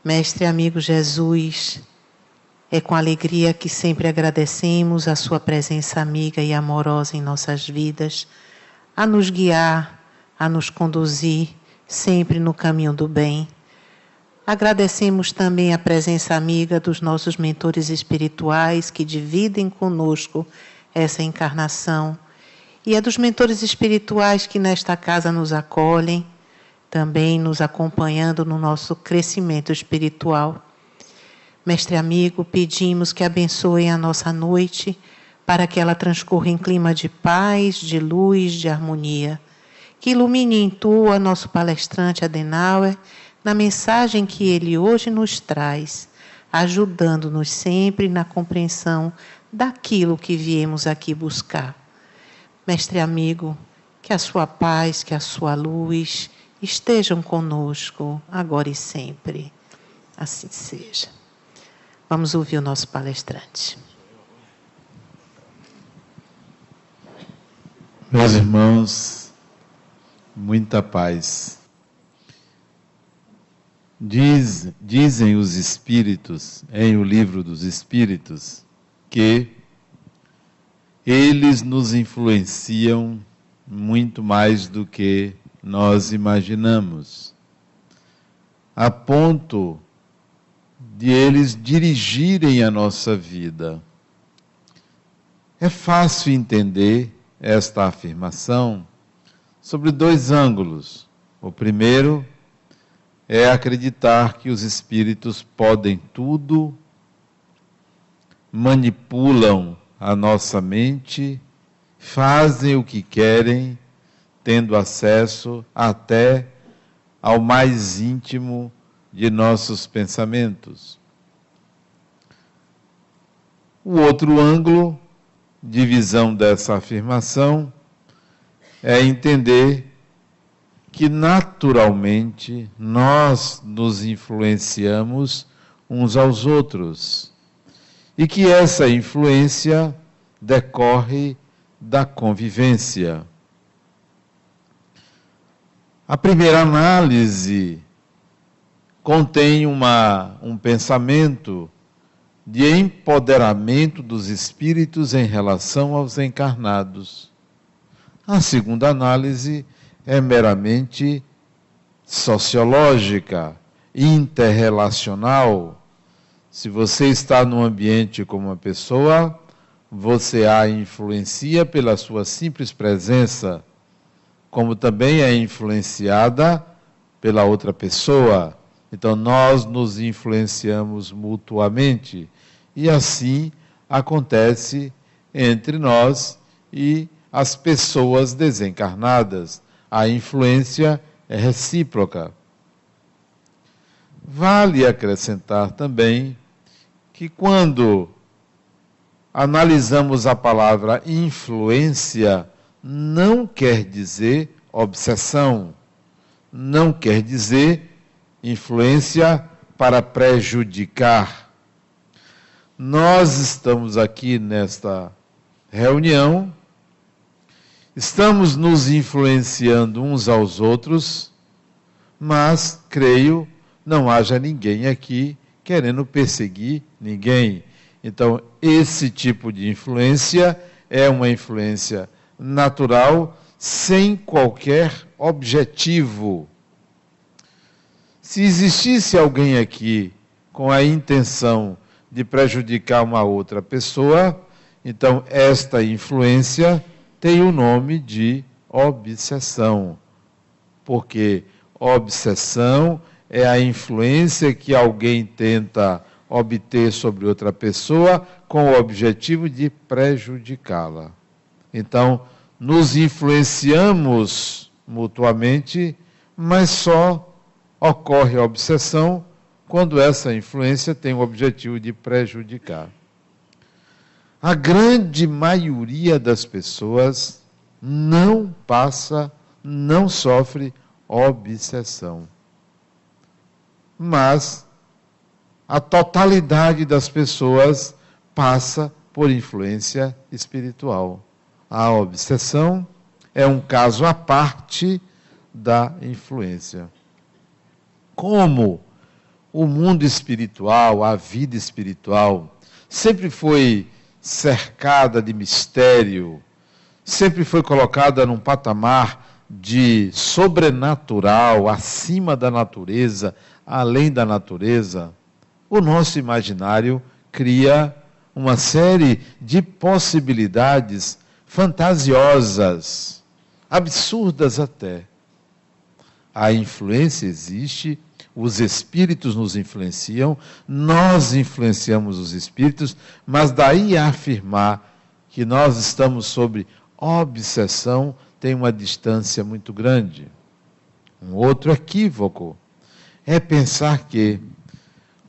Mestre amigo Jesus, é com alegria que sempre agradecemos a sua presença amiga e amorosa em nossas vidas, a nos guiar, a nos conduzir sempre no caminho do bem. Agradecemos também a presença amiga dos nossos mentores espirituais que dividem conosco essa encarnação e a dos mentores espirituais que nesta casa nos acolhem, também nos acompanhando no nosso crescimento espiritual. Mestre amigo, pedimos que abençoem a nossa noite para que ela transcorra em clima de paz, de luz, de harmonia. Que ilumine em tua nosso palestrante Adenauer na mensagem que ele hoje nos traz, ajudando-nos sempre na compreensão daquilo que viemos aqui buscar. Mestre amigo, que a sua paz, que a sua luz estejam conosco, agora e sempre. Assim seja. Vamos ouvir o nosso palestrante. Meus irmãos, muita paz. Dizem os Espíritos, em o Livro dos Espíritos, que eles nos influenciam muito mais do que nós imaginamos, a ponto de eles dirigirem a nossa vida. É fácil entender esta afirmação sobre dois ângulos. O primeiro é acreditar que os espíritos podem tudo, manipulam a nossa mente, fazem o que querem, tendo acesso até ao mais íntimo de nossos pensamentos. O outro ângulo de visão dessa afirmação é entender que naturalmente nós nos influenciamos uns aos outros e que essa influência decorre da convivência. A primeira análise contém um pensamento de empoderamento dos espíritos em relação aos encarnados. A segunda análise é meramente sociológica, interrelacional. Se você está num ambiente com uma pessoa, você a influencia pela sua simples presença, como também é influenciada pela outra pessoa. Então, nós nos influenciamos mutuamente. E assim acontece entre nós e as pessoas desencarnadas. A influência é recíproca. Vale acrescentar também que quando analisamos a palavra influência, não quer dizer obsessão, não quer dizer influência para prejudicar. Nós estamos aqui nesta reunião, estamos nos influenciando uns aos outros, mas, creio, não haja ninguém aqui querendo perseguir ninguém. Então, esse tipo de influência é uma influência natural, sem qualquer objetivo. Se existisse alguém aqui com a intenção de prejudicar uma outra pessoa, então esta influência tem o nome de obsessão, porque obsessão é a influência que alguém tenta obter sobre outra pessoa com o objetivo de prejudicá-la. Então, nos influenciamos mutuamente, mas só ocorre a obsessão quando essa influência tem o objetivo de prejudicar. A grande maioria das pessoas não sofre obsessão. Mas a totalidade das pessoas passa por influência espiritual. A obsessão é um caso à parte da influência. Como o mundo espiritual, a vida espiritual, sempre foi cercada de mistério, sempre foi colocada num patamar de sobrenatural, acima da natureza, além da natureza, o nosso imaginário cria uma série de possibilidades fantasiosas, absurdas até. A influência existe, os espíritos nos influenciam, nós influenciamos os espíritos, mas daí a afirmar que nós estamos sob obsessão tem uma distância muito grande. Um outro equívoco é pensar que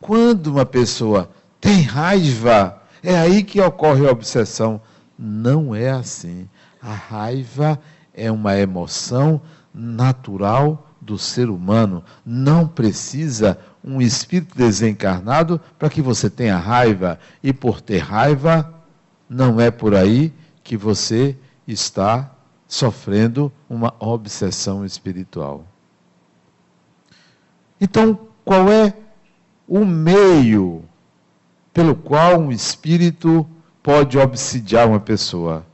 quando uma pessoa tem raiva, é aí que ocorre a obsessão. Não é assim. A raiva é uma emoção natural do ser humano. Não precisa um espírito desencarnado para que você tenha raiva. E por ter raiva, não é por aí que você está sofrendo uma obsessão espiritual. Então, qual é o meio pelo qual um espírito pode obsidiar uma pessoa?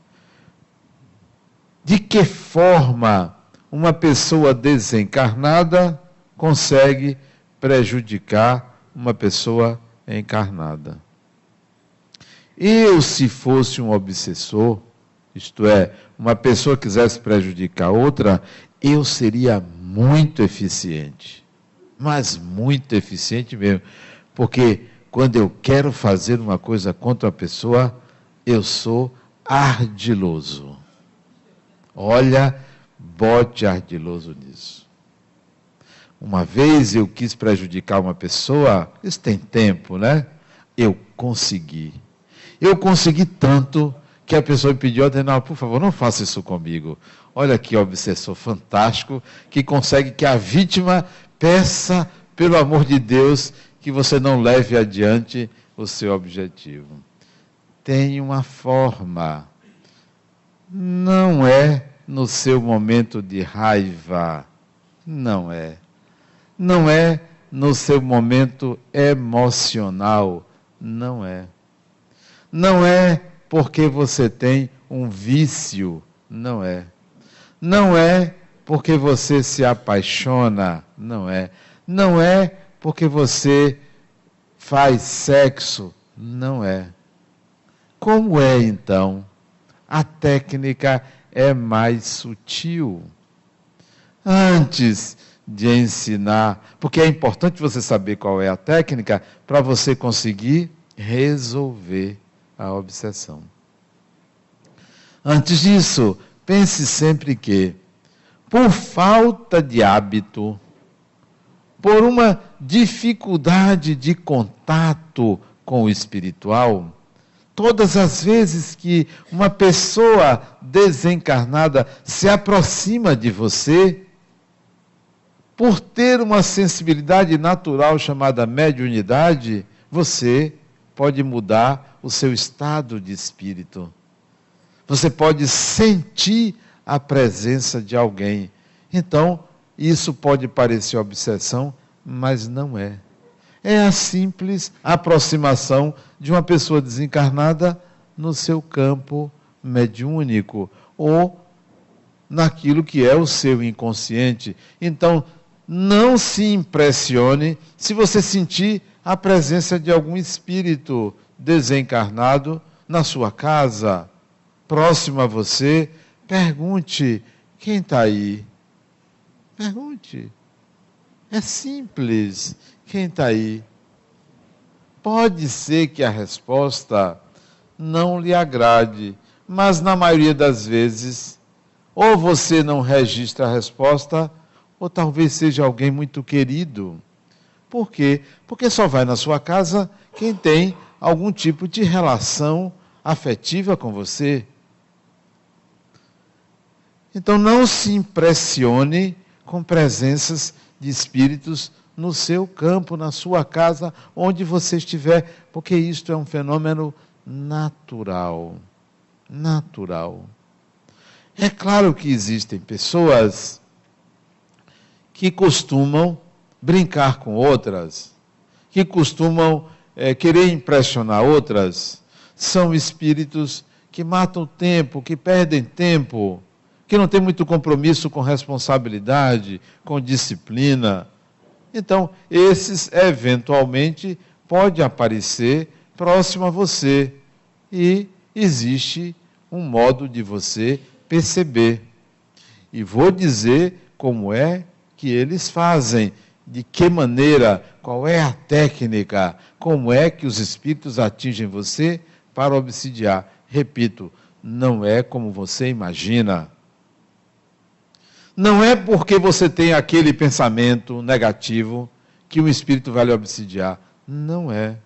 De que forma uma pessoa desencarnada consegue prejudicar uma pessoa encarnada? Eu, se fosse um obsessor, isto é, uma pessoa quisesse prejudicar outra, eu seria muito eficiente. Mas muito eficiente mesmo. Porque quando eu quero fazer uma coisa contra a pessoa, eu sou ardiloso. Olha, bote ardiloso nisso. Uma vez eu quis prejudicar uma pessoa, isso tem tempo, né? Eu consegui. Eu consegui tanto que a pessoa me pediu, não, por favor, não faça isso comigo. Olha que obsessor fantástico, que consegue que a vítima peça, pelo amor de Deus, que você não leve adiante o seu objetivo. Tem uma forma. Não é no seu momento de raiva. Não é. Não é no seu momento emocional. Não é. Não é porque você tem um vício. Não é. Não é porque você se apaixona. Não é. Não é porque você faz sexo. Não é. Como é, então? A técnica é mais sutil. Antes de ensinar, porque é importante você saber qual é a técnica para você conseguir resolver a obsessão. Antes disso, pense sempre que, por falta de hábito, por uma dificuldade de contato com o espiritual, todas as vezes que uma pessoa desencarnada se aproxima de você, por ter uma sensibilidade natural chamada mediunidade, você pode mudar o seu estado de espírito. Você pode sentir a presença de alguém. Então, isso pode parecer obsessão, mas não é. É a simples aproximação de uma pessoa desencarnada no seu campo mediúnico ou naquilo que é o seu inconsciente. Então, não se impressione se você sentir a presença de algum espírito desencarnado na sua casa, próximo a você. Pergunte, quem está aí? Pergunte. É simples. Quem está aí? Pode ser que a resposta não lhe agrade, mas na maioria das vezes, ou você não registra a resposta, ou talvez seja alguém muito querido. Por quê? Porque só vai na sua casa quem tem algum tipo de relação afetiva com você. Então não se impressione com presenças de espíritos no seu campo, na sua casa, onde você estiver, porque isto é um fenômeno natural. Natural. É claro que existem pessoas que costumam brincar com outras. que costumam querer impressionar outras, são espíritos que matam o tempo, que perdem tempo, que não têm muito compromisso com responsabilidade, com disciplina. Então, esses, eventualmente, podem aparecer próximo a você. E existe um modo de você perceber. E vou dizer como é que eles fazem, de que maneira, qual é a técnica, como é que os espíritos atingem você para obsidiar. Repito, não é como você imagina. Não é porque você tem aquele pensamento negativo que o espírito vai lhe obsidiar. Não é.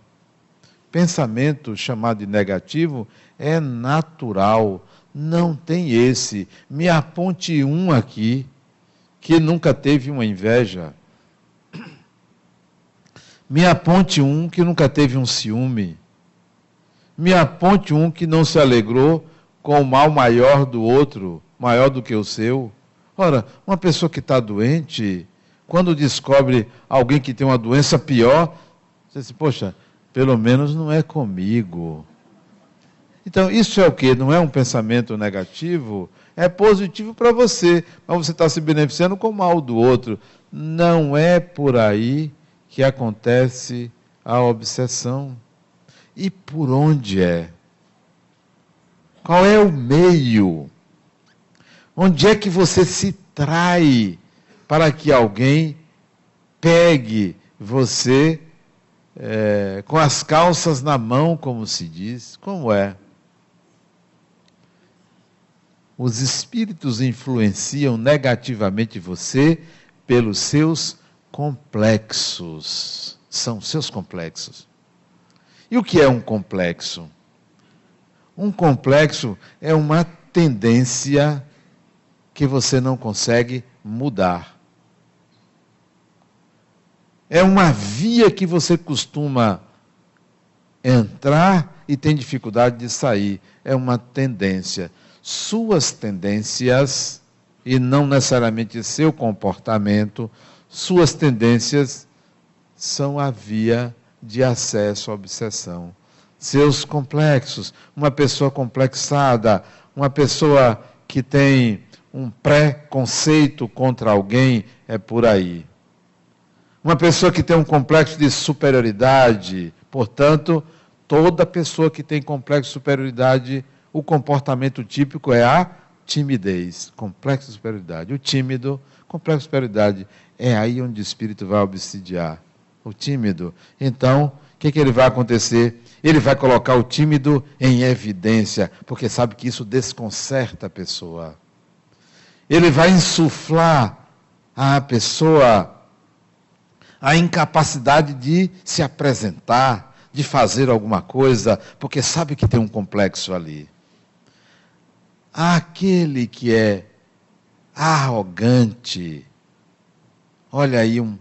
Pensamento chamado de negativo é natural. Não tem esse. Me aponte um aqui que nunca teve uma inveja. Me aponte um que nunca teve um ciúme. Me aponte um que não se alegrou com o mal maior do outro, maior do que o seu. Ora, uma pessoa que está doente, quando descobre alguém que tem uma doença pior, você diz, poxa, pelo menos não é comigo. Então, isso é o quê? Não é um pensamento negativo? É positivo para você, mas você está se beneficiando com o mal do outro. Não é por aí que acontece a obsessão. E por onde é? Qual é o meio? Onde é que você se trai para que alguém pegue você com as calças na mão, como se diz? Como é? Os espíritos influenciam negativamente você pelos seus complexos. São seus complexos. E o que é um complexo? Um complexo é uma tendência que você não consegue mudar. É uma via que você costuma entrar e tem dificuldade de sair. É uma tendência. Suas tendências, e não necessariamente seu comportamento, suas tendências são a via de acesso à obsessão. Seus complexos, uma pessoa complexada, uma pessoa que tem um pré-conceito contra alguém, é por aí. Uma pessoa que tem um complexo de superioridade, portanto, toda pessoa que tem complexo de superioridade, o comportamento típico é a timidez, complexo de superioridade. O tímido, complexo de superioridade, é aí onde o espírito vai obsidiar. O tímido. Então, o que ele vai acontecer? Ele vai colocar o tímido em evidência, porque sabe que isso desconcerta a pessoa. Ele vai insuflar à pessoa a incapacidade de se apresentar, de fazer alguma coisa, porque sabe que tem um complexo ali. Aquele que é arrogante, olha aí um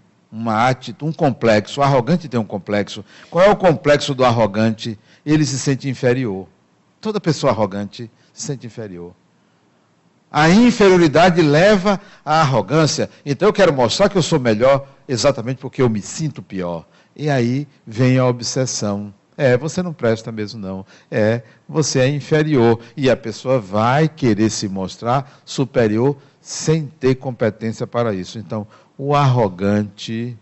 complexo. O arrogante tem um complexo. Qual é o complexo do arrogante? Ele se sente inferior. Toda pessoa arrogante se sente inferior. A inferioridade leva à arrogância. Então eu quero mostrar que eu sou melhor exatamente porque eu me sinto pior. E aí vem a obsessão. Você não presta mesmo não. Você é inferior. E a pessoa vai querer se mostrar superior sem ter competência para isso. Então, o arrogante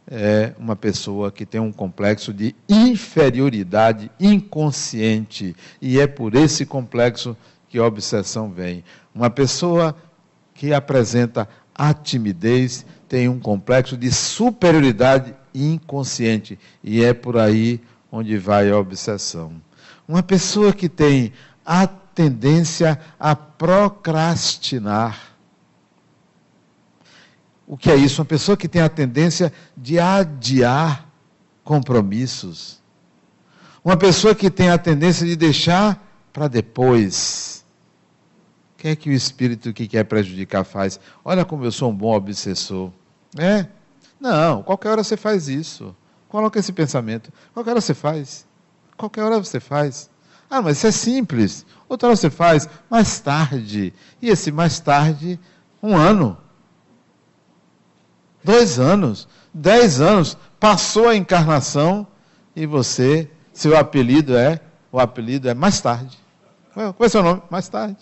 é uma pessoa que tem um complexo de inferioridade inconsciente. E é por esse complexo que a obsessão vem. Uma pessoa que apresenta a timidez tem um complexo de superioridade inconsciente. E é por aí onde vai a obsessão. Uma pessoa que tem a tendência a procrastinar. O que é isso? Uma pessoa que tem a tendência de adiar compromissos. Uma pessoa que tem a tendência de deixar para depois. O que é que o espírito que quer prejudicar faz? Olha como eu sou um bom obsessor. Não, qualquer hora você faz isso. Coloca esse pensamento. Qualquer hora você faz. Qualquer hora você faz. Mas isso é simples. Outra hora você faz. Mais tarde. E esse mais tarde, 1 ano. 2 anos, 10 anos, passou a encarnação e você, seu apelido é mais tarde. Qual é o seu nome? Mais tarde.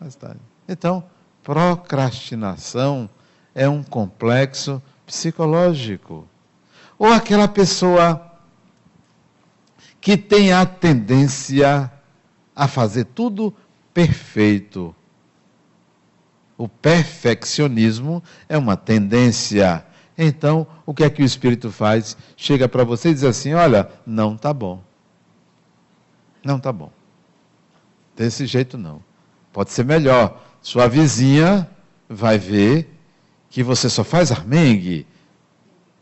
Mais tarde. Então, procrastinação é um complexo psicológico. Ou aquela pessoa que tem a tendência a fazer tudo perfeito. O perfeccionismo é uma tendência. Então, o que é que o Espírito faz? Chega para você e diz assim, olha, não está bom. Não está bom. Desse jeito não. Pode ser melhor. Sua vizinha vai ver que você só faz armengue.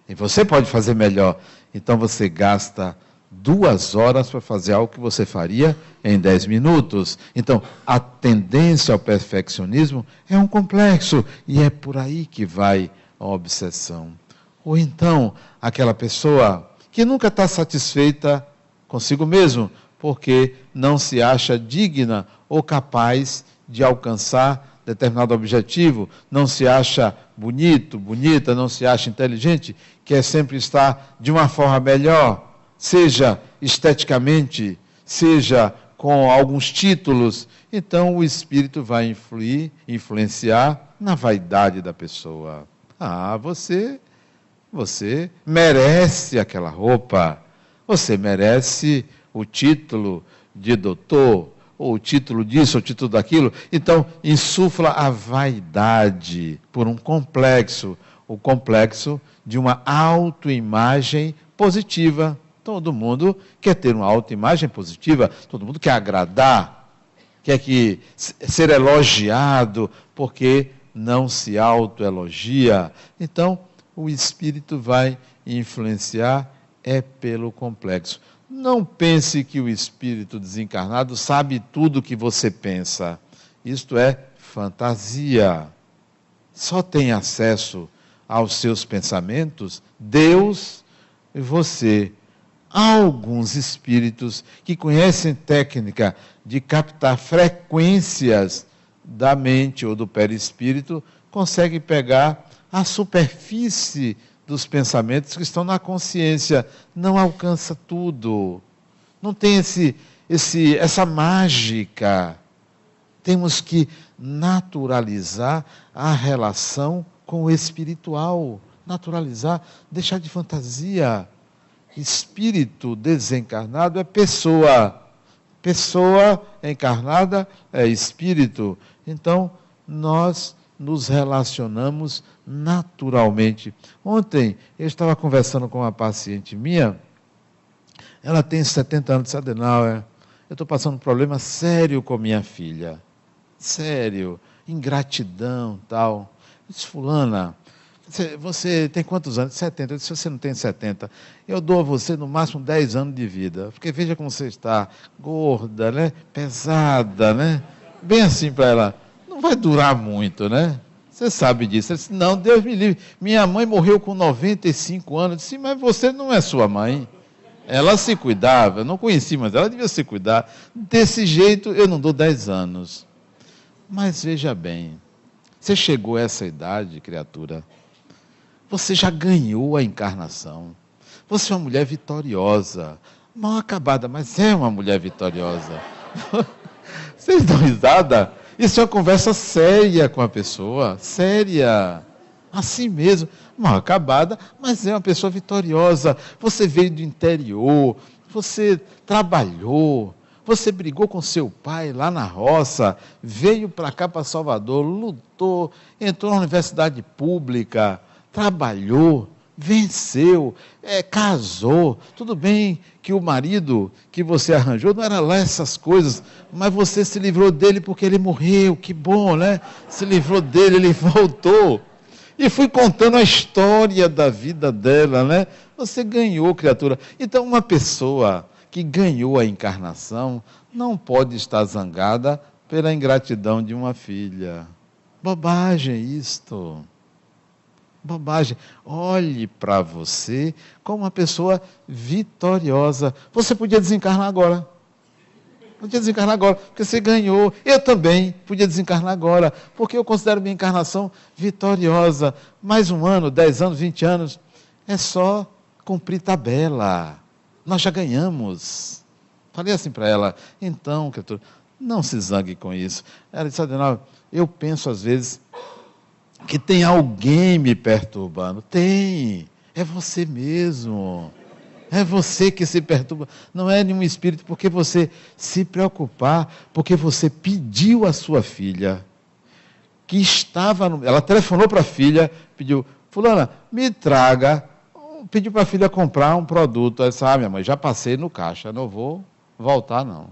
E você pode fazer melhor. Então você gasta 2 horas para fazer algo que você faria em 10 minutos. Então, a tendência ao perfeccionismo é um complexo. E é por aí que vai a obsessão. Ou então, aquela pessoa que nunca está satisfeita consigo mesmo, porque não se acha digna ou capaz de alcançar determinado objetivo, não se acha bonito, bonita, não se acha inteligente, quer sempre estar de uma forma melhor, seja esteticamente, seja com alguns títulos. Então o espírito vai influenciar na vaidade da pessoa. Você merece aquela roupa, você merece o título de doutor, ou o título disso, ou o título daquilo. Então, insufla a vaidade por um complexo, o complexo de uma autoimagem positiva. Todo mundo quer ter uma autoimagem positiva, todo mundo quer agradar, quer ser elogiado, porque não se autoelogia. Então, o espírito vai influenciar pelo complexo. Não pense que o espírito desencarnado sabe tudo o que você pensa. Isto é fantasia. Só tem acesso aos seus pensamentos Deus e você. Há alguns espíritos que conhecem técnica de captar frequências da mente ou do perispírito, conseguem pegar a superfície dos pensamentos que estão na consciência. Não alcança tudo. Não tem essa mágica. Temos que naturalizar a relação com o espiritual. Naturalizar, deixar de fantasia. Espírito desencarnado é pessoa. Pessoa encarnada é espírito. Então, nós nos relacionamos naturalmente. Ontem, eu estava conversando com uma paciente minha, ela tem 70 anos de Adenauer. Eu estou passando um problema sério com minha filha. Sério, ingratidão, tal. Eu disse, fulana, você tem quantos anos? 70. Eu disse, você não tem 70. Eu dou a você no máximo 10 anos de vida. Porque veja como você está, gorda, né? Pesada, né? Bem assim para ela. Não vai durar muito, né? Você sabe disso. Ela disse, não, Deus me livre. Minha mãe morreu com 95 anos. Eu disse, mas você não é sua mãe. Ela se cuidava, eu não conheci, mas ela devia se cuidar. Desse jeito, eu não dou 10 anos. Mas veja bem, você chegou a essa idade, criatura, você já ganhou a encarnação. Você é uma mulher vitoriosa. Mal acabada, mas é uma mulher vitoriosa. Vocês dão risada? Isso é uma conversa séria com a pessoa. Séria. Assim mesmo. Mal acabada, mas é uma pessoa vitoriosa. Você veio do interior. Você trabalhou. Você brigou com seu pai lá na roça. Veio para cá, para Salvador. Lutou. Entrou na universidade pública. Trabalhou. Venceu, casou. Tudo bem que o marido que você arranjou não era lá essas coisas, mas você se livrou dele porque ele morreu. Que bom, né? Se livrou dele, ele voltou. E fui contando a história da vida dela, né? Você ganhou, criatura. Então, uma pessoa que ganhou a encarnação não pode estar zangada pela ingratidão de uma filha. Bobagem isto. Bobagem. Olhe para você como uma pessoa vitoriosa. Você podia desencarnar agora. Podia desencarnar agora, porque você ganhou. Eu também podia desencarnar agora, porque eu considero minha encarnação vitoriosa. Mais 1 ano, 10 anos, 20 anos, é só cumprir tabela. Nós já ganhamos. Falei assim para ela, então, criatura, não se zangue com isso. Ela disse, Adenauer, eu penso às vezes que tem alguém me perturbando. Tem, é você mesmo. É você que se perturba, não é nenhum espírito, porque você se preocupar, porque você pediu à sua filha, que estava, ela telefonou para a filha, pediu, fulana, me traga, pediu para a filha comprar um produto, ela disse, minha mãe, já passei no caixa, não vou voltar não.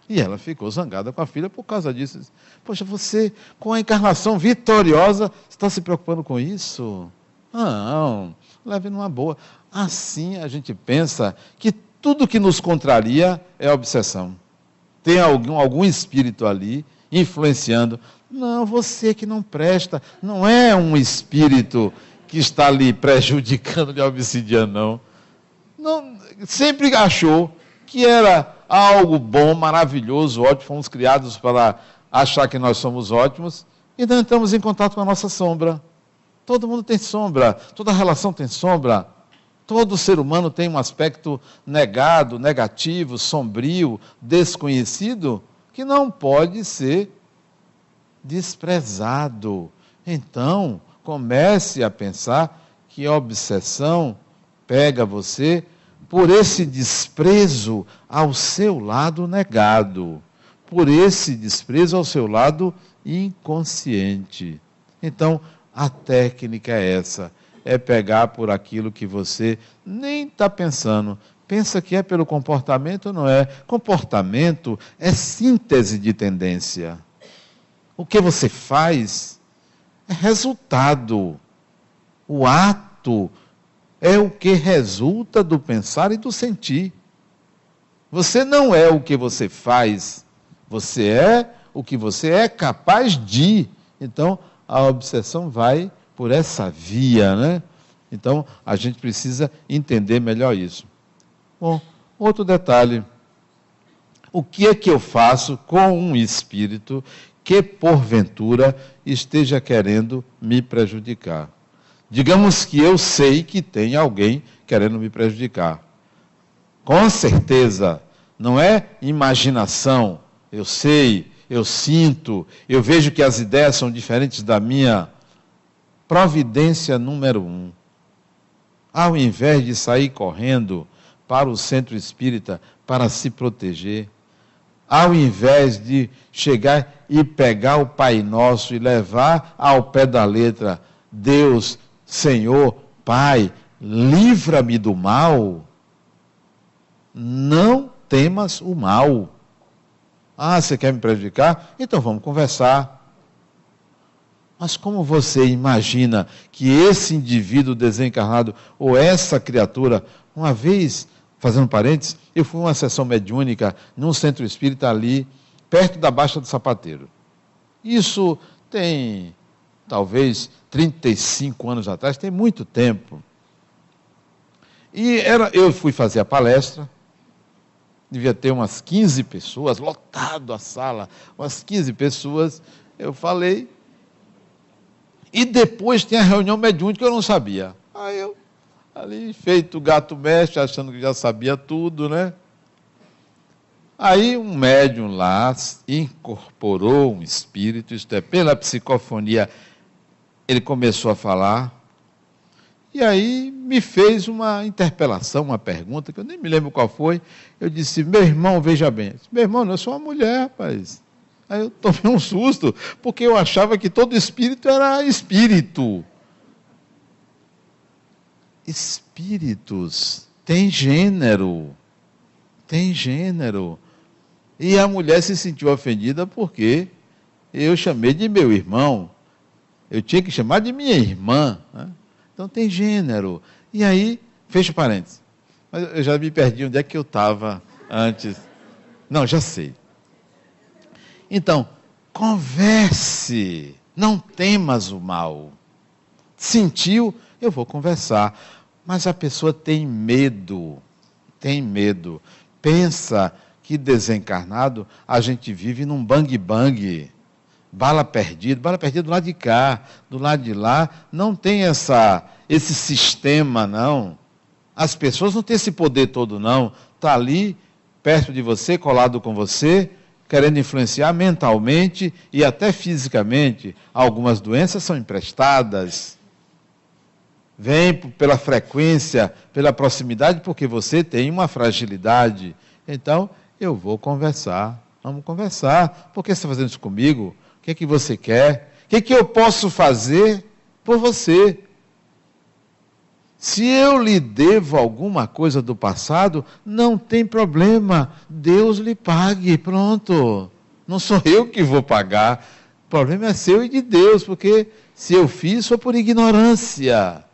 E ela ficou zangada com a filha por causa disso. Poxa, você, com a encarnação vitoriosa, está se preocupando com isso? Não, leve numa boa. Assim a gente pensa que tudo que nos contraria é obsessão. Tem algum espírito ali influenciando. Não, você que não presta. Não é um espírito que está ali prejudicando de obsidiano, não. Sempre achou que era algo bom, maravilhoso, ótimo. Fomos criados para achar que nós somos ótimos e não entramos em contato com a nossa sombra. Todo mundo tem sombra, toda relação tem sombra. Todo ser humano tem um aspecto negado, negativo, sombrio, desconhecido, que não pode ser desprezado. Então, comece a pensar que a obsessão pega você por esse desprezo ao seu lado negado, por esse desprezo ao seu lado inconsciente. Então, a técnica é essa. É pegar por aquilo que você nem está pensando. Pensa que é pelo comportamento, não é. Comportamento é síntese de tendência. O que você faz é resultado. O ato é o que resulta do pensar e do sentir. Você não é o que você faz, você é o que você é capaz de. Então, a obsessão vai por essa via, né? Então, a gente precisa entender melhor isso. Bom, outro detalhe. O que é que eu faço com um espírito que, porventura, esteja querendo me prejudicar? Digamos que eu sei que tem alguém querendo me prejudicar. Com certeza, não é imaginação. Eu sei, eu sinto, eu vejo que as ideias são diferentes da minha. Providência número 1. Ao invés de sair correndo para o centro espírita para se proteger, ao invés de chegar e pegar o Pai Nosso e levar ao pé da letra, Deus, Senhor, Pai, livra-me do mal, não temas o mal. Você quer me prejudicar? Então vamos conversar. Mas como você imagina que esse indivíduo desencarnado, ou essa criatura, uma vez, fazendo parênteses, eu fui a uma sessão mediúnica num centro espírita ali, perto da Baixa do Sapateiro. Isso tem, talvez, 35 anos atrás, tem muito tempo. E eu fui fazer a palestra, devia ter umas 15 pessoas, lotado a sala, umas 15 pessoas, eu falei. E depois tem a reunião mediúnica que eu não sabia. Aí eu, ali, feito gato mestre, achando que já sabia tudo, né? Aí um médium lá incorporou um espírito, isto é, pela psicofonia, ele começou a falar, e aí me fez uma interpelação, uma pergunta, que eu nem me lembro qual foi. Eu disse, meu irmão, veja bem. Disse, meu irmão, eu sou uma mulher, rapaz. Aí eu tomei um susto, porque eu achava que todo espírito era espírito. Espíritos têm gênero. Tem gênero. E a mulher se sentiu ofendida porque eu chamei de meu irmão. Eu tinha que chamar de minha irmã. Né? Então tem gênero. E aí, fecha parênteses. Mas eu já me perdi onde é que eu estava antes. Não, já sei. Então, converse, não temas o mal. Sentiu? Eu vou conversar. Mas a pessoa tem medo, pensa que desencarnado, a gente vive num bang-bang, bala perdida do lado de cá, do lado de lá, não tem esse sistema, não. As pessoas não têm esse poder todo, não. Está ali, perto de você, colado com você, querendo influenciar mentalmente e até fisicamente. Algumas doenças são emprestadas. Vem pela frequência, pela proximidade, porque você tem uma fragilidade. Então, eu vou conversar. Vamos conversar. Por que você está fazendo isso comigo? O que é que você quer? O que eu posso fazer por você? Se eu lhe devo alguma coisa do passado, não tem problema. Deus lhe pague. Pronto. Não sou eu que vou pagar. O problema é seu e de Deus, porque se eu fiz, foi por ignorância.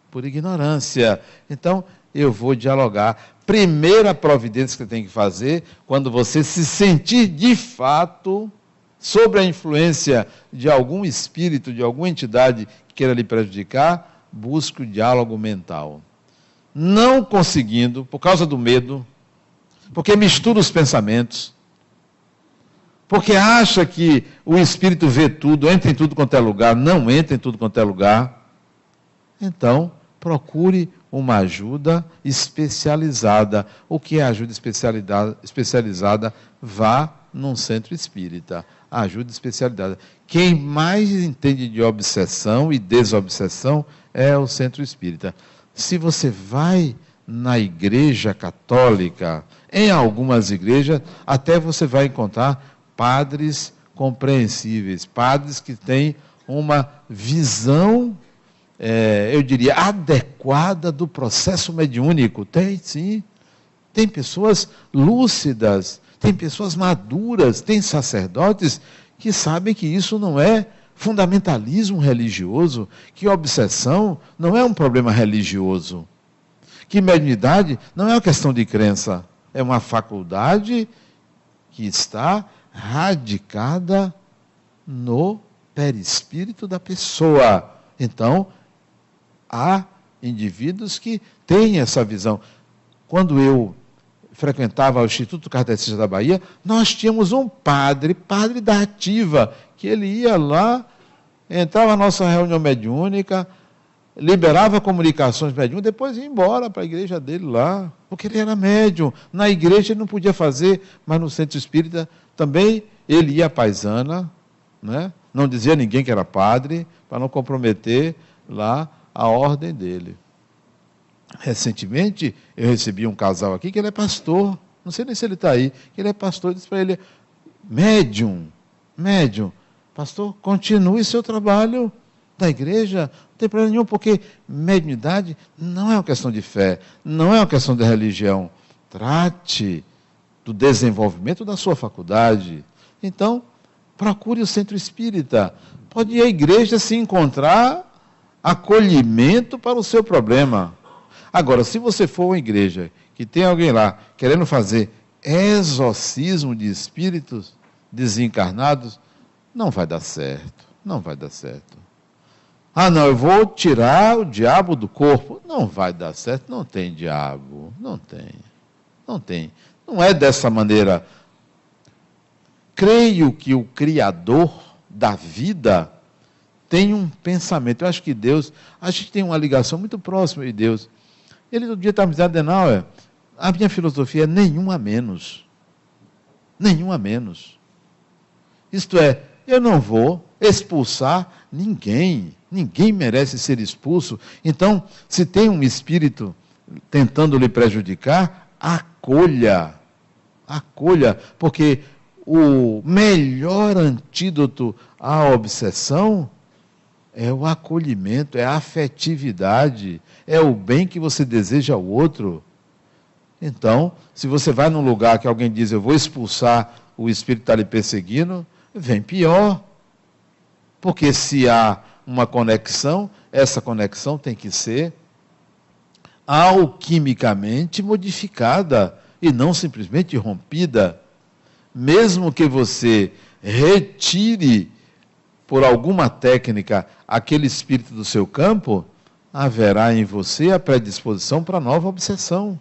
Por ignorância. Então, eu vou dialogar. Primeira providência que você tem que fazer, quando você se sentir de fato sob a influência de algum espírito, de alguma entidade que queira lhe prejudicar, busque o diálogo mental. Não conseguindo, por causa do medo, porque mistura os pensamentos, porque acha que o espírito vê tudo, entra em tudo quanto é lugar, não entra em tudo quanto é lugar, então procure uma ajuda especializada. O que é ajuda especializada? Vá num centro espírita. Ajuda especializada. Quem mais entende de obsessão e desobsessão é o centro espírita. Se você vai na igreja católica, em algumas igrejas, até você vai encontrar padres compreensíveis, padres que têm uma visão, eu diria, adequada do processo mediúnico. Tem, sim. Tem pessoas lúcidas, tem pessoas maduras, tem sacerdotes que sabem que isso não é fundamentalismo religioso, que obsessão não é um problema religioso, que mediunidade não é uma questão de crença, é uma faculdade que está radicada no perispírito da pessoa. Então, há indivíduos que têm essa visão. Quando eu frequentava o Instituto Kardecista da Bahia, nós tínhamos um padre da ativa, que ele ia lá, entrava na nossa reunião mediúnica, liberava comunicações mediúnicas, depois ia embora para a igreja dele lá, porque ele era médium. Na igreja ele não podia fazer, mas no centro espírita também ele ia à paisana, né? Não dizia a ninguém que era padre, para não comprometer lá a ordem dele. Recentemente, eu recebi um casal aqui que ele é pastor, não sei nem se ele está aí, que ele é pastor, disse para ele, médium, pastor, continue seu trabalho da igreja, não tem problema nenhum, porque mediunidade não é uma questão de fé, não é uma questão de religião, trate do desenvolvimento da sua faculdade. Então, procure o centro espírita, pode ir à igreja se encontrar acolhimento para o seu problema. Agora, se você for uma igreja que tem alguém lá querendo fazer exorcismo de espíritos desencarnados, não vai dar certo, não vai dar certo. Ah, não, eu vou tirar o diabo do corpo. Não vai dar certo, não tem diabo, não tem. Não é dessa maneira. Creio que o Criador da vida tem um pensamento. Eu acho que Deus, a gente tem uma ligação muito próxima de Deus. Ele no dia estava dizendo, Adenauer, a minha filosofia é nenhum a menos. Nenhum a menos. Isto é, eu não vou expulsar ninguém. Ninguém merece ser expulso. Então, se tem um espírito tentando lhe prejudicar, acolha. Acolha, porque o melhor antídoto à obsessão é o acolhimento, é a afetividade, é o bem que você deseja ao outro. Então, se você vai num lugar que alguém diz, eu vou expulsar o espírito que está lhe perseguindo, vem pior. Porque se há uma conexão, essa conexão tem que ser alquimicamente modificada e não simplesmente rompida. Mesmo que você retire por alguma técnica aquele espírito do seu campo, haverá em você a predisposição para nova obsessão.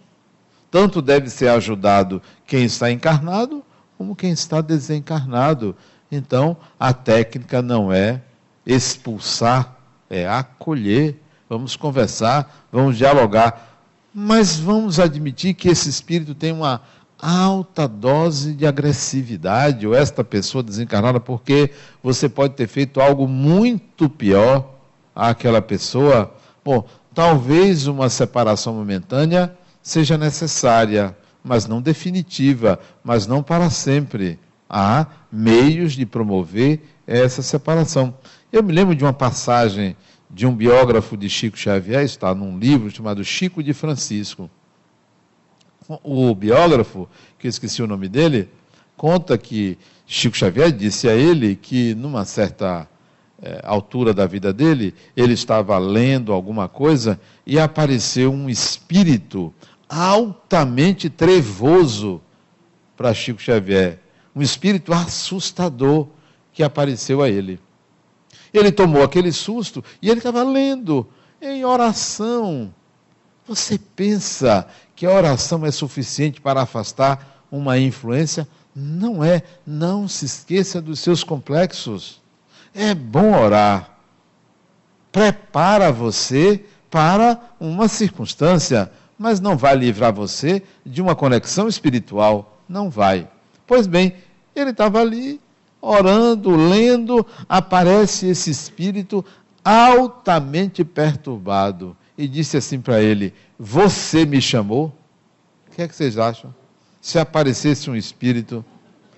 Tanto deve ser ajudado quem está encarnado, como quem está desencarnado. Então, a técnica não é expulsar, é acolher. Vamos conversar, vamos dialogar, mas vamos admitir que esse espírito tem uma alta dose de agressividade, ou esta pessoa desencarnada, porque você pode ter feito algo muito pior àquela pessoa. Bom, talvez uma separação momentânea seja necessária, mas não definitiva, mas não para sempre. Há meios de promover essa separação. Eu me lembro de uma passagem de um biógrafo de Chico Xavier, está num livro chamado Chico de Francisco. O biógrafo, que eu esqueci o nome dele, conta que Chico Xavier disse a ele que, numa certa altura da vida dele, ele estava lendo alguma coisa e apareceu um espírito altamente trevoso para Chico Xavier, um espírito assustador que apareceu a ele. Ele tomou aquele susto e ele estava lendo em oração. Você pensa que a oração é suficiente para afastar uma influência? Não é. Não se esqueça dos seus complexos. É bom orar. Prepara você para uma circunstância, mas não vai livrar você de uma conexão espiritual. Não vai. Pois bem, ele estava ali, orando, lendo, aparece esse espírito altamente perturbado e disse assim para ele: você me chamou? O que é que vocês acham? Se aparecesse um espírito,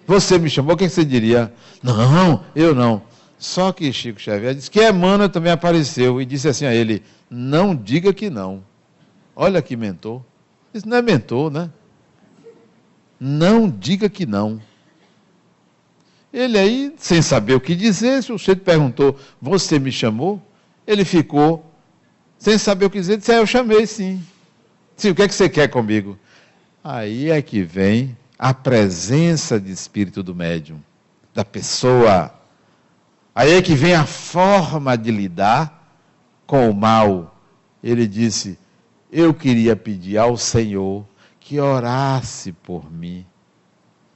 você me chamou, o que é que você diria? Não, eu não. Só que Chico Xavier disse que Emmanuel também apareceu e disse assim a ele: não diga que não. Olha que mentor. Isso não é mentor, né? Não diga que não. Ele aí, sem saber o que dizer, se o sujeito perguntou: você me chamou? Ele ficou sem saber o que dizer, disse: eu chamei sim. Sim, o que é que você quer comigo? Aí é que vem a presença de espírito do médium, da pessoa. Aí é que vem a forma de lidar com o mal. Ele disse: eu queria pedir ao Senhor que orasse por mim,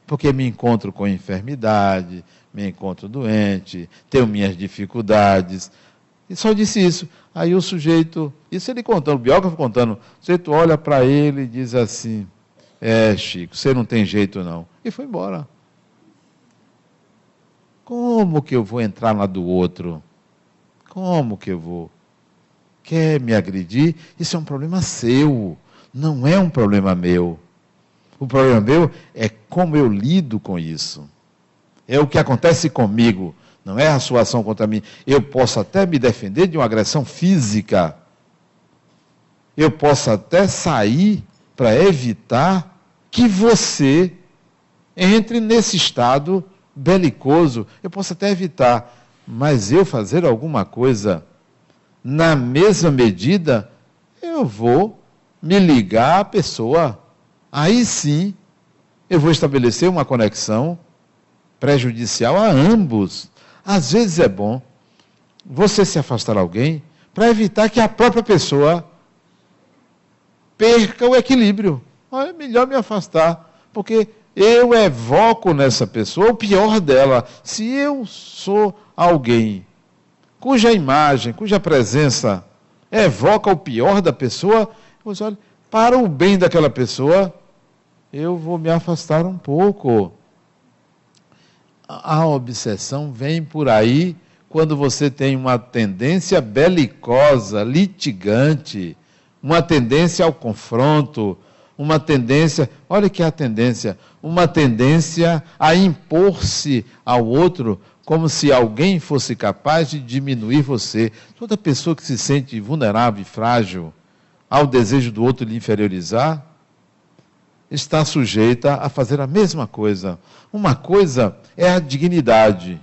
porque me encontro com enfermidade, me encontro doente, tenho minhas dificuldades. E só disse isso. Aí o sujeito, isso ele contando, o biógrafo contando, o sujeito olha para ele e diz assim: Chico, você não tem jeito não. E foi embora. Como que eu vou entrar na do outro? Como que eu vou? Quer me agredir? Isso é um problema seu, não é um problema meu. O problema meu é como eu lido com isso. É o que acontece comigo, não é a sua ação contra mim. Eu posso até me defender de uma agressão física. Eu posso até sair para evitar que você entre nesse estado belicoso. Eu posso até evitar, mas eu fazer alguma coisa na mesma medida, eu vou me ligar à pessoa. Aí sim, eu vou estabelecer uma conexão prejudicial a ambos. Às vezes é bom você se afastar de alguém para evitar que a própria pessoa perca o equilíbrio. É melhor me afastar, porque eu evoco nessa pessoa o pior dela. Se eu sou alguém cuja imagem, cuja presença evoca o pior da pessoa, eu vou dizer: olha, para o bem daquela pessoa, eu vou me afastar um pouco. A obsessão vem por aí quando você tem uma tendência belicosa, litigante, uma tendência ao confronto, uma tendência, olha que é a tendência, uma tendência a impor-se ao outro como se alguém fosse capaz de diminuir você. Toda pessoa que se sente vulnerável e frágil ao desejo do outro lhe inferiorizar, está sujeita a fazer a mesma coisa. Uma coisa é a dignidade.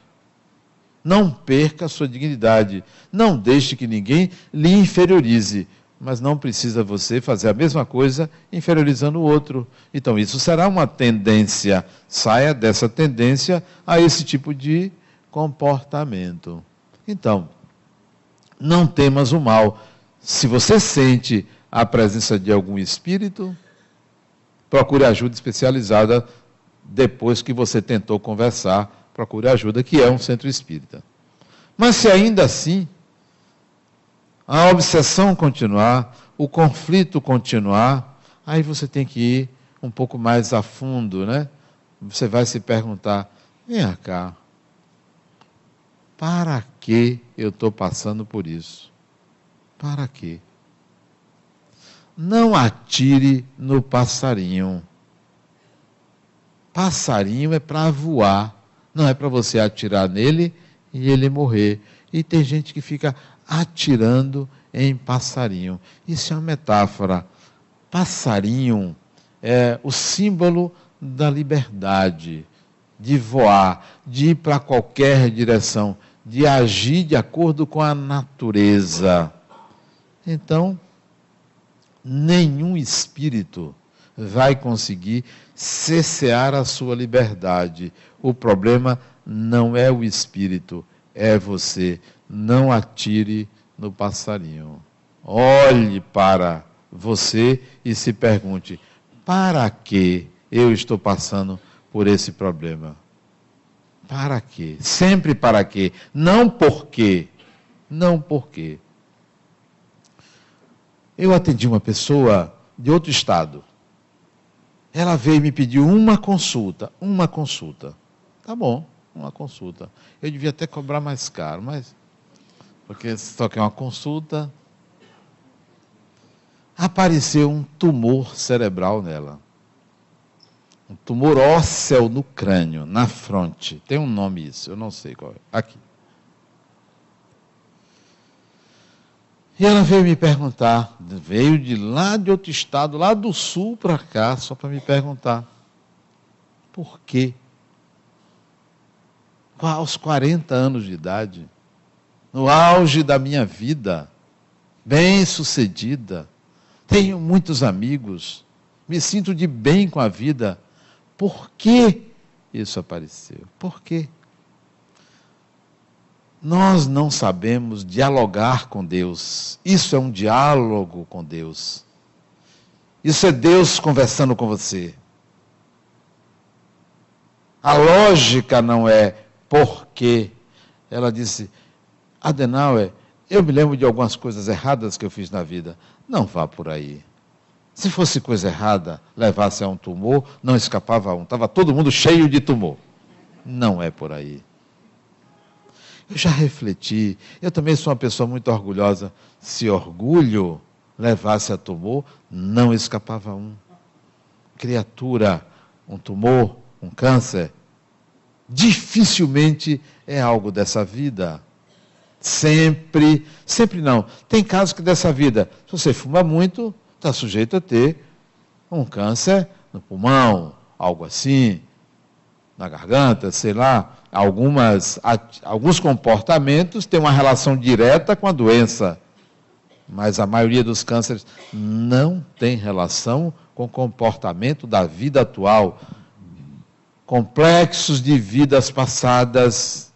Não perca a sua dignidade. Não deixe que ninguém lhe inferiorize. Mas não precisa você fazer a mesma coisa inferiorizando o outro. Então isso será uma tendência. Saia dessa tendência a esse tipo de comportamento. Então, não temas o mal. Se você sente a presença de algum espírito, procure ajuda especializada depois que você tentou conversar, procure ajuda, que é um centro espírita. Mas se ainda assim a obsessão continuar, o conflito continuar, aí você tem que ir um pouco mais a fundo, né? Você vai se perguntar, vem cá, para que eu estou passando por isso? Para quê? Não atire no passarinho. Passarinho é para voar, não é para você atirar nele e ele morrer. E tem gente que fica atirando em passarinho. Isso é uma metáfora. Passarinho é o símbolo da liberdade, de voar, de ir para qualquer direção, de agir de acordo com a natureza. Então, nenhum espírito vai conseguir cessear a sua liberdade. O problema não é o espírito, é você. Não atire no passarinho. Olhe para você e se pergunte, para que eu estou passando por esse problema? Para quê? Sempre para quê? Não por quê. Não por quê. Eu atendi uma pessoa de outro estado. Ela veio me pedir uma consulta. Tá bom, uma consulta. Eu devia até cobrar mais caro, mas porque só que é uma consulta. Apareceu um tumor cerebral nela. Um tumor ósseo no crânio, na fronte. Tem um nome isso, eu não sei qual é. Aqui. E ela veio me perguntar, veio de lá de outro estado, lá do sul para cá, só para me perguntar, por quê? Aos 40 anos de idade, no auge da minha vida, bem-sucedida, tenho muitos amigos, me sinto de bem com a vida, por que isso apareceu? Por quê? Nós não sabemos dialogar com Deus. Isso é um diálogo com Deus. Isso é Deus conversando com você. A lógica não é por quê. Ela disse, Adenauer, eu me lembro de algumas coisas erradas que eu fiz na vida. Não vá por aí. Se fosse coisa errada, levasse a um tumor, não escapava a um. Estava todo mundo cheio de tumor. Não é por aí. Eu já refleti, eu também sou uma pessoa muito orgulhosa. Se orgulho levasse a tumor, não escapava um. Criatura, um tumor, um câncer, dificilmente é algo dessa vida. Sempre não. Tem casos que dessa vida, se você fuma muito, está sujeito a ter um câncer no pulmão, algo assim, na garganta, sei lá. Alguns comportamentos têm uma relação direta com a doença, mas a maioria dos cânceres não tem relação com o comportamento da vida atual. Complexos de vidas passadas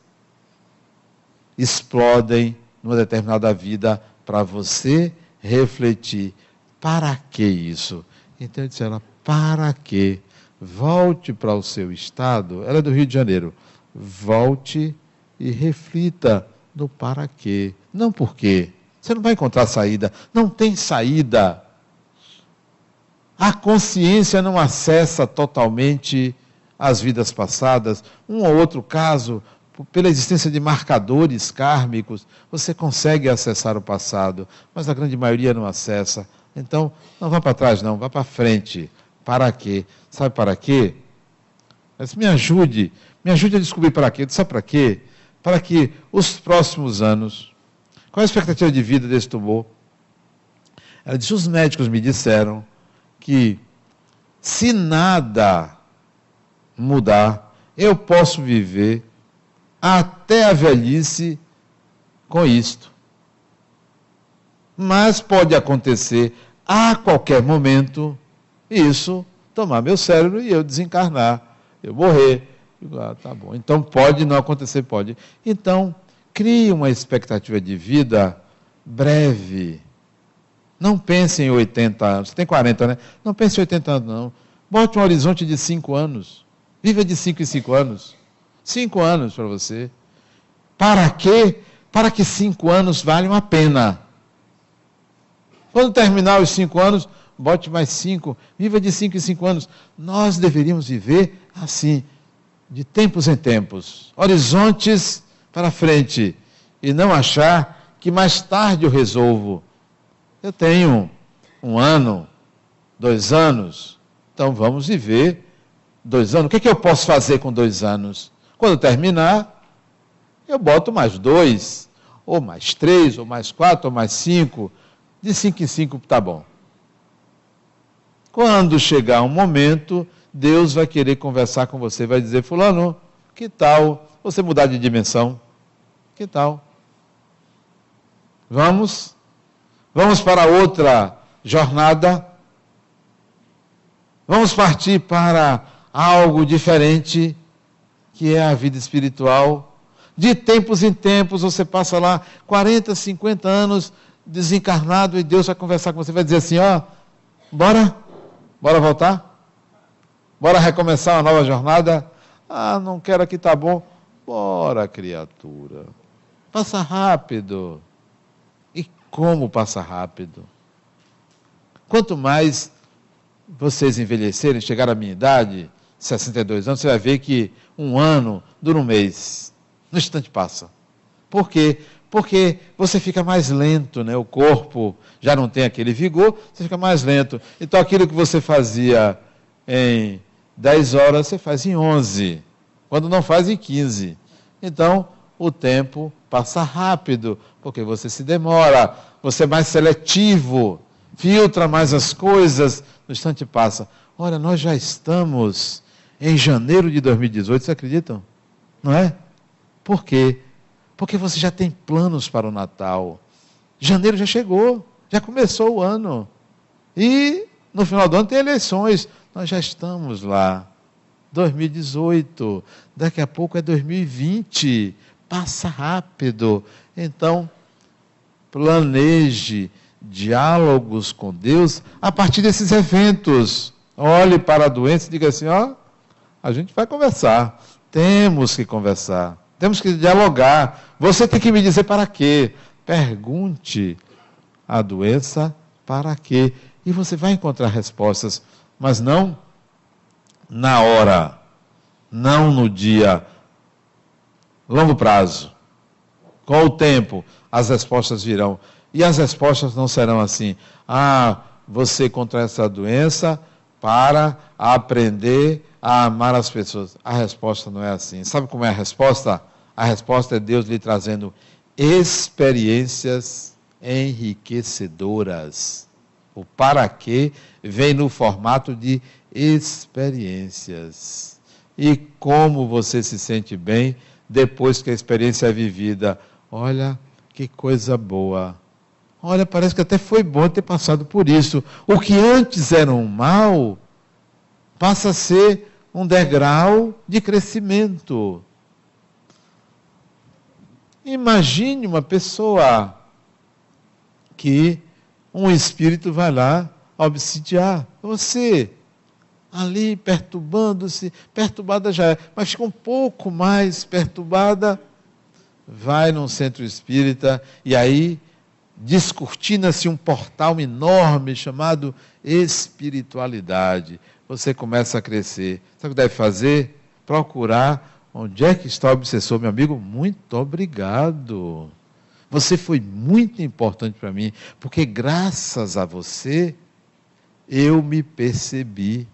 explodem numa determinada vida para você refletir. Para que isso? Então eu disse a ela, para que? Volte para o seu estado. Ela é do Rio de Janeiro. Volte e reflita no para quê. Não por quê. Você não vai encontrar saída. Não tem saída. A consciência não acessa totalmente as vidas passadas. Um ou outro caso, pela existência de marcadores kármicos, você consegue acessar o passado, mas a grande maioria não acessa. Então, não vá para trás não, vá para frente. Para quê? Sabe para quê? Mas me ajude a descobrir para quê. Sabe para quê? Para que os próximos anos, qual a expectativa de vida desse tumor? Ela disse, os médicos me disseram que se nada mudar, eu posso viver até a velhice com isto. Mas pode acontecer a qualquer momento isso tomar meu cérebro e eu desencarnar, eu morrer. Tá bom. Então pode não acontecer, pode. Então, crie uma expectativa de vida breve. Não pense em 80 anos. Você tem 40, né? Não pense em 80 anos, não. Bote um horizonte de 5 anos. Viva de 5 em 5 anos. 5 anos para você. Para quê? Para que 5 anos valham a pena. Quando terminar os 5 anos, bote mais 5. Viva de 5 em 5 anos. Nós deveríamos viver assim, de tempos em tempos. Horizontes para frente. E não achar que mais tarde eu resolvo. Eu tenho 1 ano, 2 anos. Então vamos viver 2 anos. O que eu posso fazer com 2 anos? Quando terminar, eu boto mais 2, ou mais 3, ou mais 4, ou mais 5. De 5 em 5 está bom. Quando chegar um momento, Deus vai querer conversar com você, vai dizer, fulano, que tal você mudar de dimensão? Que tal? Vamos para outra jornada? Vamos partir para algo diferente, que é a vida espiritual. De tempos em tempos, você passa lá 40, 50 anos desencarnado e Deus vai conversar com você, vai dizer assim, ó, bora voltar? Bora recomeçar uma nova jornada? Ah, não quero, aqui tá bom. Bora, criatura. Passa rápido. E como passa rápido? Quanto mais vocês envelhecerem, chegar à minha idade, 62 anos, você vai ver que 1 ano dura 1 mês. No instante passa. Por quê? Porque você fica mais lento, né? O corpo já não tem aquele vigor, você fica mais lento. Então aquilo que você fazia em 10 horas, você faz em 11. Quando não faz, em 15. Então, o tempo passa rápido, porque você se demora, você é mais seletivo, filtra mais as coisas, no instante passa. Olha, nós já estamos em janeiro de 2018, vocês acreditam? Não é? Por quê? Porque você já tem planos para o Natal. Janeiro já chegou, já começou o ano. E no final do ano tem eleições. Nós já estamos lá. 2018, daqui a pouco é 2020. Passa rápido. Então, planeje diálogos com Deus a partir desses eventos. Olhe para a doença e diga assim, ó, a gente vai conversar. Temos que conversar. Temos que dialogar. Você tem que me dizer para quê. Pergunte à doença para quê. E você vai encontrar respostas, mas não na hora, não no dia, longo prazo. Com o tempo, as respostas virão. E as respostas não serão assim, você contrai essa doença para aprender a amar as pessoas. A resposta não é assim. Sabe como é a resposta? A resposta é Deus lhe trazendo experiências enriquecedoras. O para quê vem no formato de experiências. E como você se sente bem depois que a experiência é vivida. Olha, que coisa boa. Olha, parece que até foi bom ter passado por isso. O que antes era um mal, passa a ser um degrau de crescimento. Imagine uma pessoa que um espírito vai lá obsidiar. Você, ali perturbando-se, perturbada já é, mas fica um pouco mais perturbada, vai num centro espírita e aí descortina-se um portal enorme chamado espiritualidade. Você começa a crescer. Sabe o que deve fazer? Procurar onde é que está o obsessor. Meu amigo, muito obrigado. Você foi muito importante para mim, porque graças a você eu me percebi.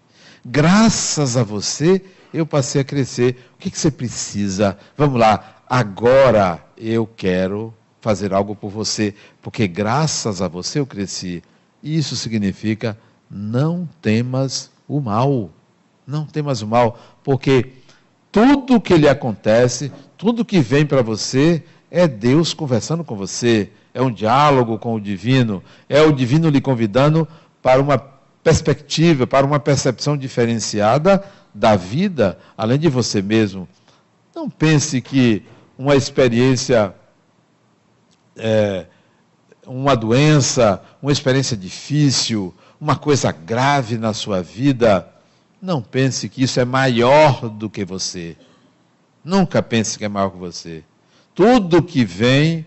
Graças a você eu passei a crescer. O que você precisa? Vamos lá, agora eu quero fazer algo por você, porque graças a você eu cresci. Isso significa não temas o mal. Não temas o mal, porque tudo que lhe acontece, tudo que vem para você, é Deus conversando com você, é um diálogo com o divino, é o divino lhe convidando para uma perspectiva, para uma percepção diferenciada da vida, além de você mesmo. Não pense que uma experiência, uma doença, uma experiência difícil, uma coisa grave na sua vida, não pense que isso é maior do que você. Nunca pense que é maior que você. Tudo que vem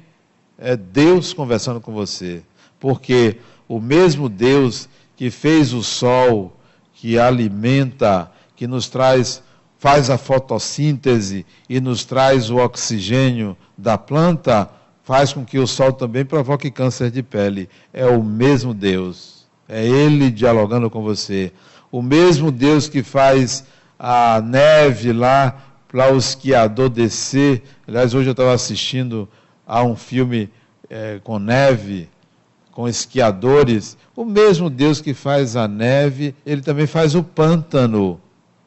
é Deus conversando com você. Porque o mesmo Deus que fez o sol, que alimenta, que nos traz, faz a fotossíntese e nos traz o oxigênio da planta, faz com que o sol também provoque câncer de pele. É o mesmo Deus. É Ele dialogando com você. O mesmo Deus que faz a neve lá, para o esquiador descer. Aliás, hoje eu estava assistindo a um filme com neve, com esquiadores. O mesmo Deus que faz a neve, Ele também faz o pântano,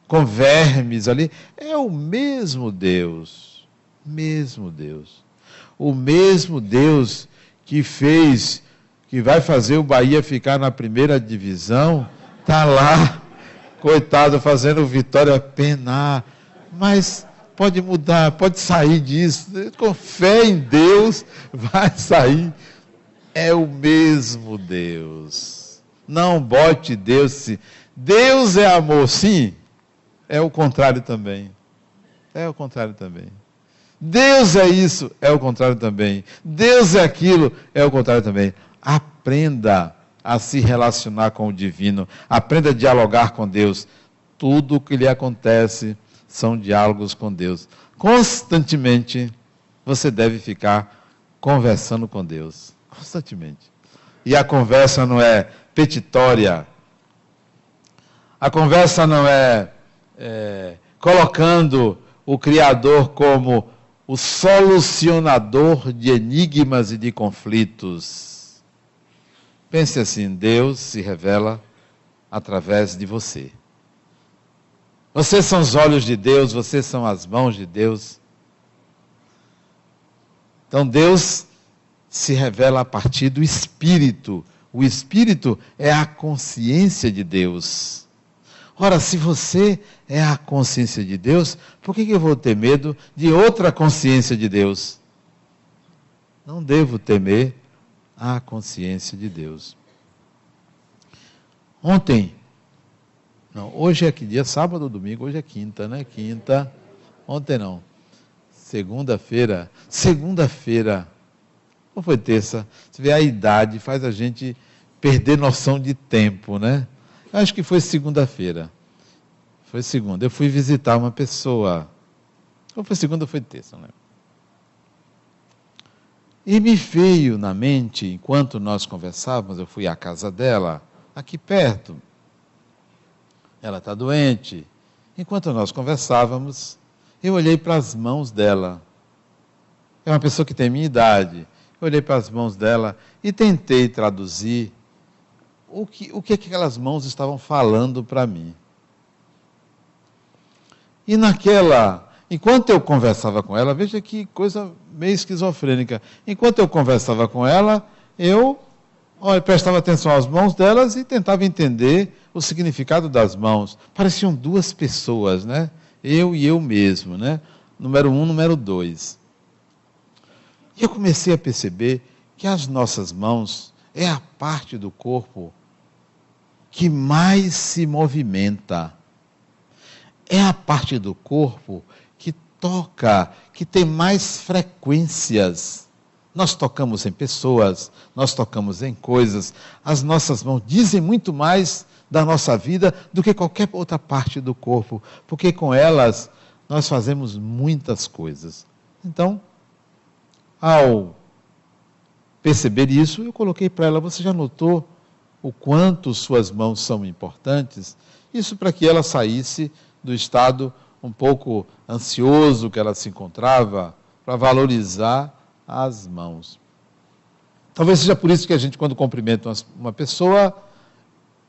com vermes ali. É o mesmo Deus. Mesmo Deus. O mesmo Deus que fez, que vai fazer o Bahia ficar na primeira divisão, está lá, coitado, fazendo Vitória penar. Mas pode mudar, pode sair disso. Com fé em Deus, vai sair. É o mesmo Deus. Não bote Deus se... Deus é amor, sim. É o contrário também. É o contrário também. Deus é isso, é o contrário também. Deus é aquilo, é o contrário também. Aprenda a se relacionar com o divino. Aprenda a dialogar com Deus. Tudo o que lhe acontece são diálogos com Deus. Constantemente você deve ficar conversando com Deus. Constantemente. E a conversa não é petitória. A conversa não é colocando o Criador como o solucionador de enigmas e de conflitos. Pense assim, Deus se revela através de você. Vocês são os olhos de Deus, vocês são as mãos de Deus. Então Deus se revela a partir do Espírito. O Espírito é a consciência de Deus. Ora, se você é a consciência de Deus, por que eu vou ter medo de outra consciência de Deus? Não devo temer a consciência de Deus. Hoje é que dia? Sábado ou domingo? Hoje é quinta, né? Quinta. Ontem não. Segunda-feira. Ou foi terça? Você vê, a idade faz a gente perder noção de tempo, né? Acho que foi segunda-feira. Foi segunda. Eu fui visitar uma pessoa. Ou foi segunda ou foi terça, não lembro. E me veio na mente, enquanto nós conversávamos, eu fui à casa dela, aqui perto. Ela está doente. Enquanto nós conversávamos, eu olhei para as mãos dela. É uma pessoa que tem minha idade. Eu olhei para as mãos dela e tentei traduzir o que aquelas mãos estavam falando para mim. E enquanto eu conversava com ela, veja que coisa meio esquizofrênica. Enquanto eu conversava com ela, eu prestava atenção às mãos delas e tentava entender o significado das mãos. Pareciam duas pessoas, né? Eu e eu mesmo, né? Número 1, número 2. E eu comecei a perceber que as nossas mãos é a parte do corpo que mais se movimenta. É a parte do corpo que toca, que tem mais frequências. Nós tocamos em pessoas, nós tocamos em coisas. As nossas mãos dizem muito mais da nossa vida do que qualquer outra parte do corpo, porque com elas nós fazemos muitas coisas. Então, ao perceber isso, eu coloquei para ela: você já notou o quanto suas mãos são importantes? Isso para que ela saísse do estado um pouco ansioso que ela se encontrava, para valorizar as mãos. Talvez seja por isso que a gente, quando cumprimenta uma pessoa,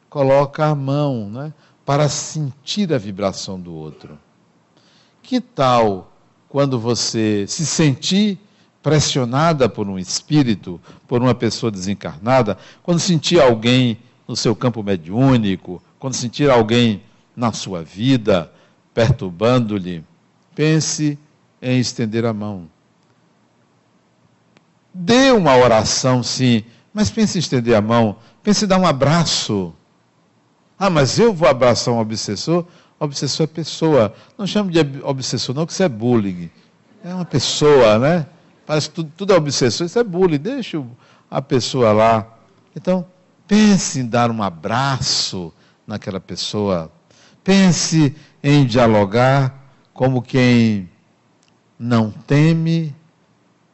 coloca a mão, né, para sentir a vibração do outro. Que tal quando você se sentir pressionada por um espírito, por uma pessoa desencarnada, quando sentir alguém no seu campo mediúnico, quando sentir alguém na sua vida, perturbando-lhe, pense em estender a mão. Dê uma oração, sim, mas pense em estender a mão, pense em dar um abraço. Ah, mas eu vou abraçar um obsessor? Obsessor é pessoa. Não chame de obsessor não, que isso é bullying. É uma pessoa, né? Parece que tudo é obsessor, isso é bullying. Deixa a pessoa lá. Então, pense em dar um abraço naquela pessoa. Pense em dialogar como quem não teme,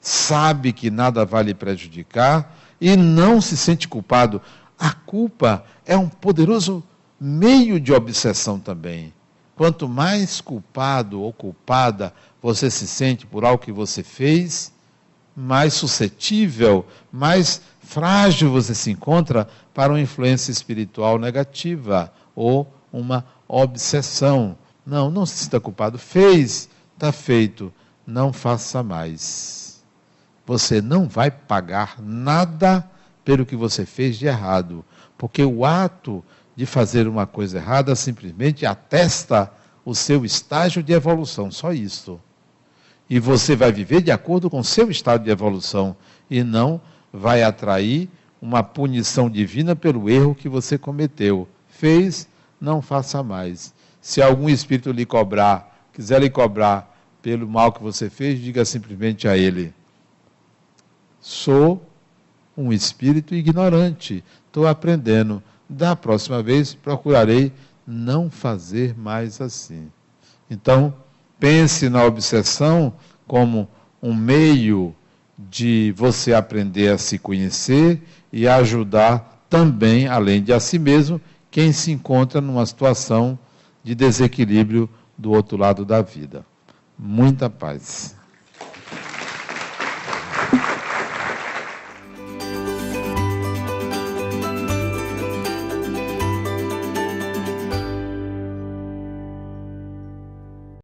sabe que nada vai lhe prejudicar e não se sente culpado. A culpa é um poderoso meio de obsessão também. Quanto mais culpado ou culpada você se sente por algo que você fez, mais suscetível, mais frágil você se encontra para uma influência espiritual negativa ou uma obsessão. Não se sinta culpado. Fez, está feito. Não faça mais. Você não vai pagar nada pelo que você fez de errado, porque o ato de fazer uma coisa errada simplesmente atesta o seu estágio de evolução, só isso. E você vai viver de acordo com o seu estado de evolução e não vai atrair uma punição divina pelo erro que você cometeu. Fez, não faça mais. Se algum espírito lhe cobrar, quiser lhe cobrar pelo mal que você fez, diga simplesmente a ele: sou um espírito ignorante, estou aprendendo. Da próxima vez procurarei não fazer mais assim. Então, pense na obsessão como um meio de você aprender a se conhecer e ajudar também, além de a si mesmo, quem se encontra numa situação de desequilíbrio do outro lado da vida. Muita paz.